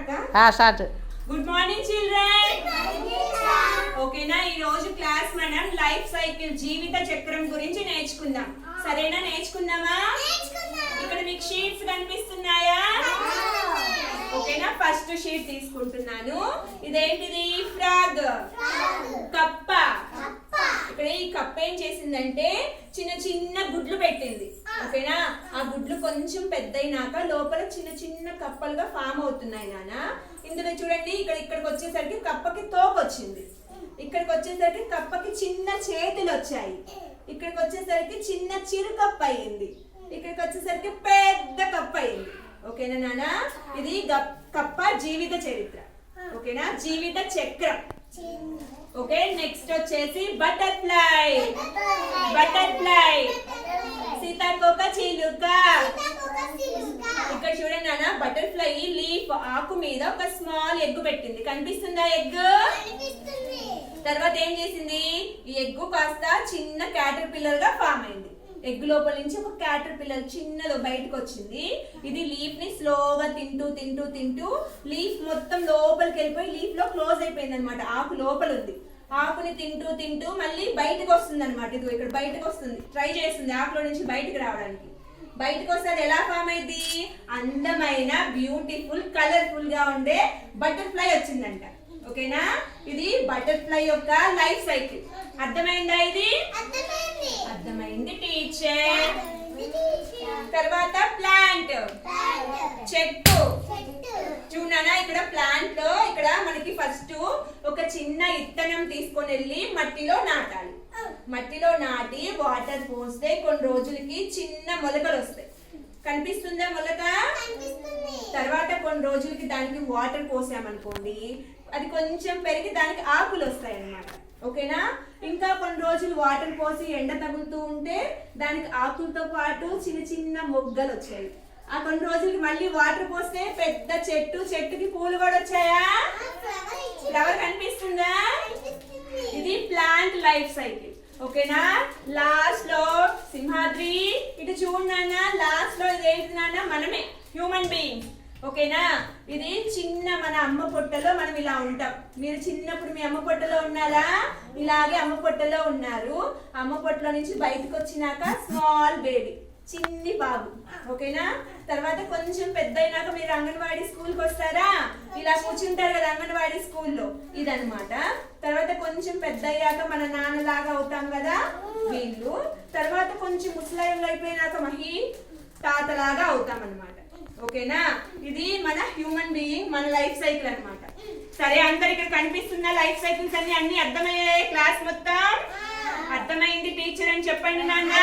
Start. Good morning children. ఓకేనా, ఈ రోజు క్లాస్ మనం లైఫ్ సైకిల్ జీవిత చక్రం గురించి నేర్చుకుందాం. సరేనా, నేర్చుకుందామా? ఇక్కడ మీకు షీట్స్ కనిపిస్తున్నాయా? ఓకేనా, ఫస్ట్ షీట్ తీసుకుంటున్నాను. ఇదేంటిది? ఫ్రాగ్, కప్ప. ఇక్కడ ఈ కప్ప ఏం చేసిందంటే చిన్న చిన్న గుడ్లు పెట్టింది. ఓకేనా, ఆ గుడ్లు కొంచెం పెద్దయినాక లోపల చిన్న చిన్న కప్పలుగా ఫామ్ అవుతున్నాయి నాన్న. ఇందులో చూడండి, ఇక్కడికి వచ్చేసరికి కప్పకి తోక వచ్చింది, ఇక్కడికి వచ్చేసరికి కప్పకి చిన్న చేతులు వచ్చాయి, ఇక్కడికి వచ్చేసరికి చిన్న చిరు కప్ప అయింది, ఇక్కడికి వచ్చేసరికి పెద్ద కప్ప అయింది. ఓకేనా నాన్న, ఇది కప్ప జీవిత చరిత్ర. ఓకేనా, జీవిత చక్రం. ఓకే, నెక్స్ట్ వచ్చేసి బటర్ఫ్లై. బటర్ఫ్లై, సీతాకోక చిలుక. ఇక్కడ చూడండి నాన్న, బటర్ఫ్లై లీఫ్ ఆకు మీద ఒక స్మాల్ ఎగ్ పెట్టింది. కనిపిస్తుందా ఎగ్? తర్వాత ఏం చేసింది? ఈ ఎగ్ కాస్త చిన్న క్యాటర్ పిల్లర్ గా ఫామ్ అయింది. ఎగ్ లోపల నుంచి ఒక క్యాటర్ పిల్లర్ చిన్నది బయటకు వచ్చింది. ఇది లీఫ్ ని స్లోగా తింటూ తింటూ తింటూ లీఫ్ మొత్తం లోపలికి వెళ్ళిపోయి లీఫ్ లో క్లోజ్ అయిపోయింది అనమాట. ఆకు లోపల ఉంది. ఆకుని తింటూ తింటూ మళ్ళీ బయటకు వస్తుంది అనమాట. ఇది ఇక్కడ బయటకు వస్తుంది, ట్రై చేస్తుంది ఆకులో నుంచి బయటకు రావడానికి. బయటకు వస్తే అది ఎలా ఫామ్ అయింది? అందమైన, బ్యూటిఫుల్, కలర్ఫుల్ గా ఉండే బటర్ఫ్లై వచ్చిందంట. ఓకేనా, ఇది బటర్ఫ్లై యొక్క లైఫ్ సైకిల్. అర్థమైందా? ఇది అర్థమైంది టీచర్. తర్వాత ప్లాంట్, చెట్టు. చూడనా, ఇక్కడ ప్లాంట్ లో ఇక్కడ మనకి ఫస్ట్ ఒక చిన్న ఇత్తనం తీసుకొని వెళ్ళి మట్టిలో నాటాలి. మట్టిలో నాటి వాటర్ పోస్తే కొన్ని రోజులకి చిన్న మొలకలు వస్తాయి. కనిపిస్తుందా మొలక? తర్వాత కొన్ని రోజులకి దానికి వాటర్ పోసామనుకోండి, అది కొంచెం పెరిగి దానికి ఆకులు వస్తాయి అన్నమాట. ఓకేనా, ఇంకా కొన్ని రోజులు వాటర్ పోసి ఎండ తగులుతూ ఉంటే దానికి ఆకులతో పాటు చిన్న చిన్న మొగ్గలు వచ్చాయి. ఆ కొన్ని రోజులకి మళ్ళీ వాటర్ పోస్తే పెద్ద చెట్టు, చెట్టుకి పూలు కూడా వచ్చాయా? ఫ్లవర్ కనిపిస్తుందా? ఇది ప్లాంట్ లైఫ్ సైకిల్. ఓకేనా, లాస్ట్ లో సింహాద్రి ఇటు చూడన్నా, లాస్ట్ లో ఇదేంటి నాన్న? మనమే, హ్యూమన్ బీయింగ్స్. ఓకేనా, ఇది చిన్న మన అమ్మ పొట్టలో మనం ఇలా ఉంటాం. మీరు చిన్నప్పుడు మీ అమ్మ పొట్టలో ఉన్నారా? ఇలాగే అమ్మ పొట్టలో ఉన్నారు. అమ్మ పొట్టలో నుంచి బయటకు వచ్చినాక స్మాల్ బేబీ, చిన్ని బాబు. ఓకేనా, తర్వాత కొంచెం పెద్ద అయినాక మీరు అంగన్వాడీ స్కూల్కి వస్తారా? ఇలా కూర్చుంటారు కదా అంగన్వాడీ స్కూల్లో, ఇదనమాట. తర్వాత కొంచెం పెద్ద అయ్యాక మన నాన్నలాగా అవుతాం కదా వీళ్ళు. తర్వాత కొంచెం ముసలాయంలో అయిపోయినాక మహి తాతలాగా అవుతాం అనమాట. ఓకేనా, ఇది మన హ్యూమన్ బీయింగ్, మన లైఫ్ సైకిల్ అనమాట. సరే, అందరు ఇక్కడ కనిపిస్తున్న లైఫ్ సైకిల్స్ అన్ని అర్థమయ్యాయి? క్లాస్ మొత్తం అర్థమైంది టీచర్ అని చెప్పండి నాన్న.